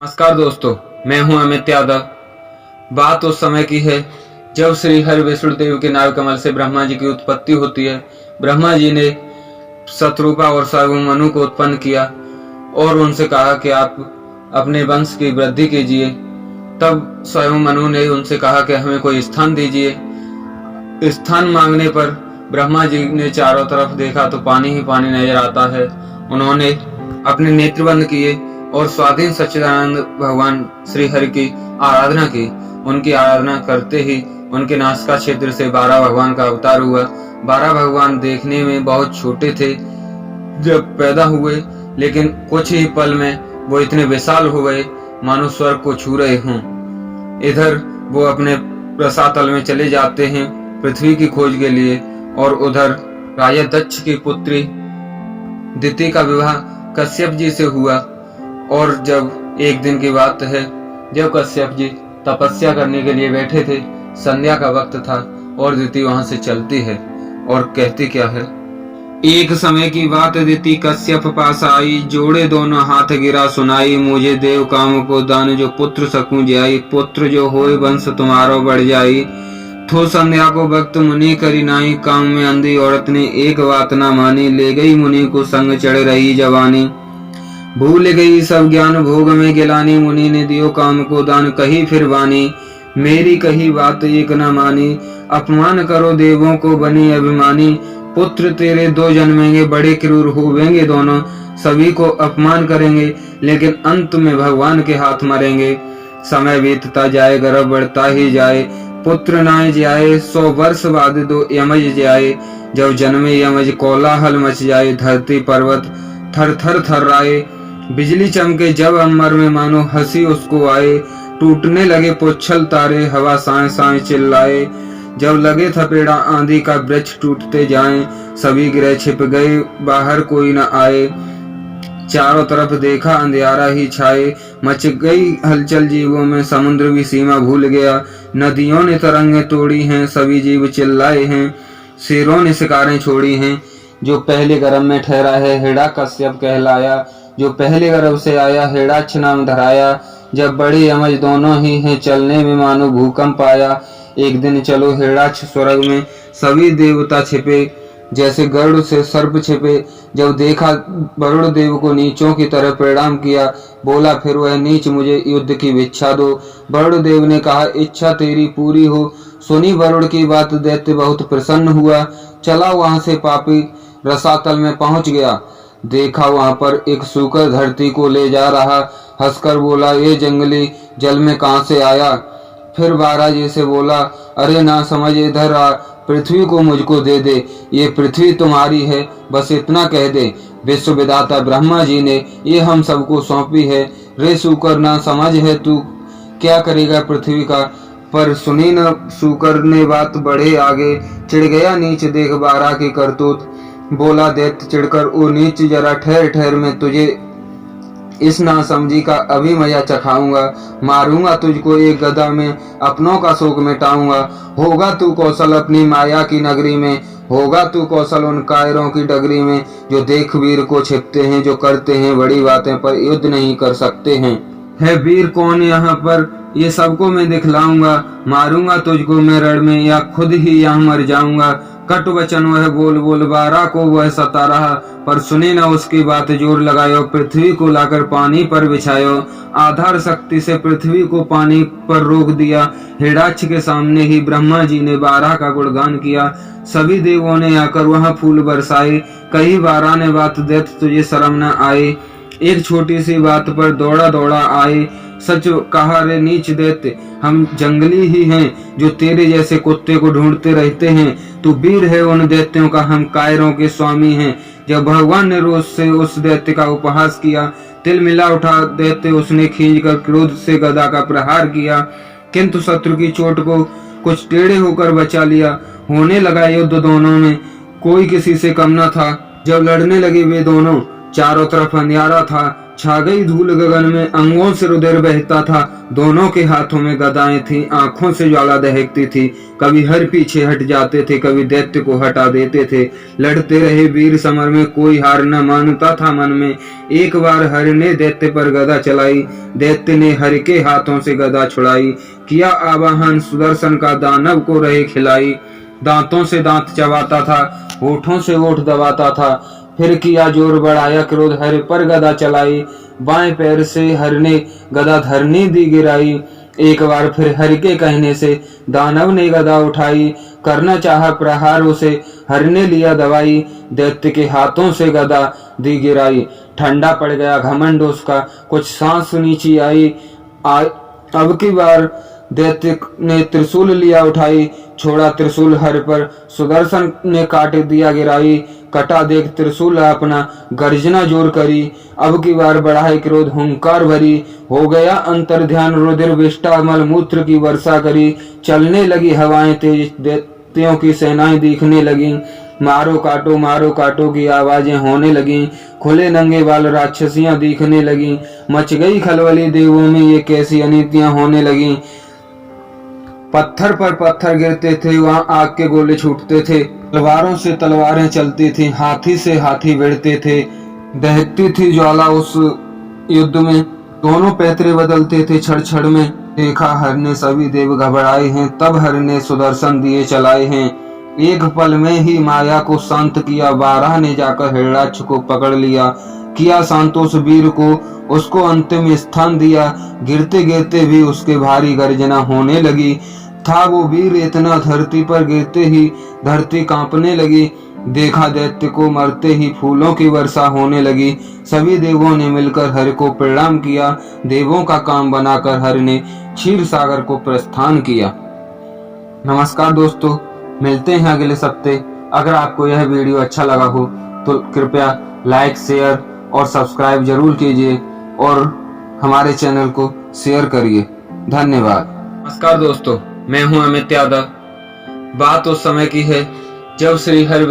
नमस्कार दोस्तों, मैं हूं अमित यादव। बात उस समय की है जब श्री हरि विष्णु देव के नाभ कमल से ब्रह्मा जी की उत्पत्ति होती है। ब्रह्मा जी ने शत्रुपा और स्वयंमनु को उत्पन्न किया और उनसे कहा कि आप अपने वंश की वृद्धि कीजिए। तब स्वयंमनु ने उनसे कहा कि हमें कोई स्थान दीजिए। स्थान मांगने पर ब्रह्मा जी ने चारों तरफ देखा तो पानी ही पानी नजर आता है। उन्होंने अपने नेत्र बंद किए और स्वाधीन सच्चिदानंद भगवान श्री हरि की आराधना की। उनकी आराधना करते ही उनके नासिका क्षेत्र से 12 भगवान का अवतार हुआ। 12 भगवान देखने में बहुत छोटे थे जब पैदा हुए, लेकिन कुछ ही पल में वो इतने विशाल हो गए मानो स्वर्ग को छू रहे हों। इधर वो अपने रसातल में चले जाते हैं पृथ्वी की खोज के लिए, और उधर राजा दक्ष की पुत्री दिति का विवाह कश्यप जी से हुआ। और जब एक दिन की बात है, जब कश्यप जी तपस्या करने के लिए बैठे थे, संध्या का वक्त था और दिति वहां से चलती है और कहती क्या है। एक समय की बात, दिति कश्यप पास आई, जोड़े दोनों हाथ गिरा सुनाई, मुझे देव काम को दान जो पुत्र सकूं जाई, पुत्र जो होए वंश तुम्हारो बढ़ जाई। थो संध्या को भक्त मुनि करी नाई, काम में अंधी औरत ने एक बात ना मानी, ले गई मुनि को संग चढ़ रही जवानी। भूल गई सब ज्ञान भोग में गिलानी, मुनि ने दियो काम को दान कही फिर वानी, मेरी कही बात एक न मानी, अपमान करो देवों को बनी अभिमानी, पुत्र तेरे 2 जन्मेंगे बड़े क्रूर होवेंगे दोनों, सभी को अपमान करेंगे लेकिन अंत में भगवान के हाथ मरेंगे। समय बीतता जाए गर्भ बढ़ता ही जाए, पुत्र नाय जाए 100 वर्ष बाद 2 यमज जाए, जब जन्मे यमज कोलाहल मच जाए, धरती पर्वत थर थर थर्राए, बिजली चमके जब अम्बर में मानो हंसी उसको आए, टूटने लगे पुच्छल तारे हवा साए साए चिल्लाए, जब लगे थपेड़ा आंधी का वृक्ष टूटते जाएं, सभी ग्रह छिप गए बाहर कोई न आए, चारों तरफ देखा अंधियारा ही छाए, मच गई हलचल जीवों में समुद्र भी सीमा भूल गया, नदियों ने तरंगे तोड़ी हैं सभी जीव चिल्लाए हैं, शेरों ने शिकारें छोड़ी हैं, जो पहले गर्भ में ठहरा है हेड़ा कश्यप कहलाया, जो पहले गर्भ से आया हेड़ाक्ष नाम धराया, जब बड़े यमज दोनों ही हैं चलने में मानो भूकंप आया, एक दिन चलो हेड़ाक्ष स्वर्ग में सभी देवता छिपे, जैसे गरुड़ से सर्प छिपे, जब देखा वरुण देव को नीचों की तरह प्रणाम किया, बोला फिर वह नीच मुझे युद्ध की इच्छा दो। वरुण देव ने कहा इच्छा तेरी पूरी हो। सुनी वरुण की बात दैत्य बहुत प्रसन्न हुआ, चला वहां से पापी रसातल में पहुंच गया, देखा वहां पर एक सूकर धरती को ले जा रहा, हंसकर बोला ये जंगली जल में कहां से आया। फिर 12 जी से बोला अरे ना समझ इधर आ, पृथ्वी को मुझको दे दे, ये पृथ्वी तुम्हारी है बस इतना कह दे, विश्व विधाता ब्रह्मा जी ने ये हम सबको सौंपी है, रे सूकर ना समझ है तू क्या करेगा पृथ्वी का। पर सुनी न सूकर ने बात बढ़े आगे, चिढ़ गया नीच देख 12 की करतूत, बोला दैत्य चिढ़कर ओ नीच जरा ठहर ठहर मैं तुझे इस नासमझी का अभी मजा चखाऊंगा, मारूंगा तुझको एक गदा में अपनों का शोक मिटाऊंगा, होगा तू कौशल अपनी माया की नगरी में, होगा तू कौशल उन कायरों की डगरी में, जो देख वीर को छिपते हैं जो करते हैं बड़ी बातें पर युद्ध नहीं कर सकते हैं। है वीर कौन यहाँ पर ये सबको मैं दिखलाऊंगा, मारूंगा तुझको मैं रण में या खुद ही यहाँ मर जाऊंगा। कटु वचन वह बोल बोल 12 को वह सता रहा, पर सुने न उसकी बात जोर लगायो, पृथ्वी को लाकर पानी पर बिछायो, आधार शक्ति से पृथ्वी को पानी पर रोक दिया। हेड़ाक्ष के सामने ही ब्रह्मा जी ने 12 का गुणगान किया, सभी देवों ने आकर वहां फूल बरसाए, कही 12 ने बात दैत्य तुझे शर्म न आए, एक छोटी सी बात पर दौड़ा दौड़ा आए, सच कहा रे नीच दैत्य हम जंगली ही हैं जो तेरे जैसे कुत्ते को ढूंढते रहते हैं, तू वीर है उन दैत्यों का हम कायरों के स्वामी हैं। जब भगवान ने रोष से उस दैत्य का उपहास किया, तिल मिला उठा दैत्य, उसने खींचकर क्रोध से गदा का प्रहार किया, किंतु शत्रु की चोट को कुछ टेढ़े होकर बचा लिया। होने लगा युद्ध दोनों में, कोई किसी से कम न था। जब लड़ने लगे वे दोनों, चारों तरफ अंधियारा था, छा गई धूल गगन में, अंगों से रुधिर बहता था। दोनों के हाथों में गदाएं थीं, आंखों से ज्वाला दहकती थी। कभी हर पीछे हट जाते थे, कभी दैत्य को हटा देते थे। लड़ते रहे वीर समर में, कोई हार न मानता था मन में। एक बार हर ने दैत्य पर गदा चलाई, दैत्य ने हर के हाथों से गदा छुड़ाई। किया आवाहन सुदर्शन का, दानव को रहे खिलाई। दांतों से दांत चबाता था, होठों से होठ दबाता था। फिर किया जोर बढ़ाया क्रोध, हर पर गदा चलाई। बाएं पैर से हर ने गदा धरनी दी गिराई। एक बार फिर हर के कहने से दानव ने गदा उठाई। करना चाहा प्रहार उसे, हर ने लिया दवाई। दैत्य के हाथों से गदा दी गिराई। ठंडा पड़ गया घमंड उसका, कुछ सांस नीची आई। अब की बार दैत्य ने त्रिशूल लिया उठाई। छोड़ा त्रिशूल हर पर, सुदर्शन ने काट दिया गिराई। कटा देख त्रिशूल अपना, गर्जना जोर करी। अब की बार बढ़ाए क्रोध, हुंकार भरी। हो गया अंतर ध्यान, रुधिर विष्टा मलमूत्र की वर्षा करी। चलने लगी हवाएं तेज, दैत्यों की सेनाएं दिखने लगी। मारो काटो की आवाजें होने लगी। खुले नंगे बाल राक्षसियां दिखने लगी। मच गई खलबली देवों में, ये कैसी अनीतियां होने लगी। पत्थर पर पत्थर गिरते थे, वहां आग के गोले छूटते थे। तलवारों से तलवारें चलती थी, हाथी से हाथी भिड़ते थे। दहकती थी ज्वाला उस युद्ध में, दोनों पैतरे बदलते थे क्षण क्षण में। देखा हर ने सभी देव घबराए हैं, तब हर ने सुदर्शन दिए चलाए हैं। एक पल में ही माया को शांत किया, 12 ने जाकर हिरणाक्ष को पकड़ लिया। किया संतोष वीर को, उसको अंतिम स्थान दिया। गिरते गिरते भी उसके भारी गर्जना होने लगी। था वो वीर इतना, धरती पर गिरते ही धरती कांपने लगी। देखा दैत्य को मरते ही फूलों की वर्षा होने लगी। सभी देवों ने मिलकर हर को प्रणाम किया। देवों का काम बनाकर हर ने क्षीर सागर को प्रस्थान किया। नमस्कार दोस्तों, मिलते हैं अगले हफ्ते। अगर आपको यह वीडियो अच्छा लगा हो तो कृपया लाइक, शेयर और सब्सक्राइब जरूर कीजिए और हमारे चैनल को शेयर करिए। धन्यवाद। नमस्कार दोस्तों, मैं हूं अमित यादव। बात उस समय की है जब श्री हरि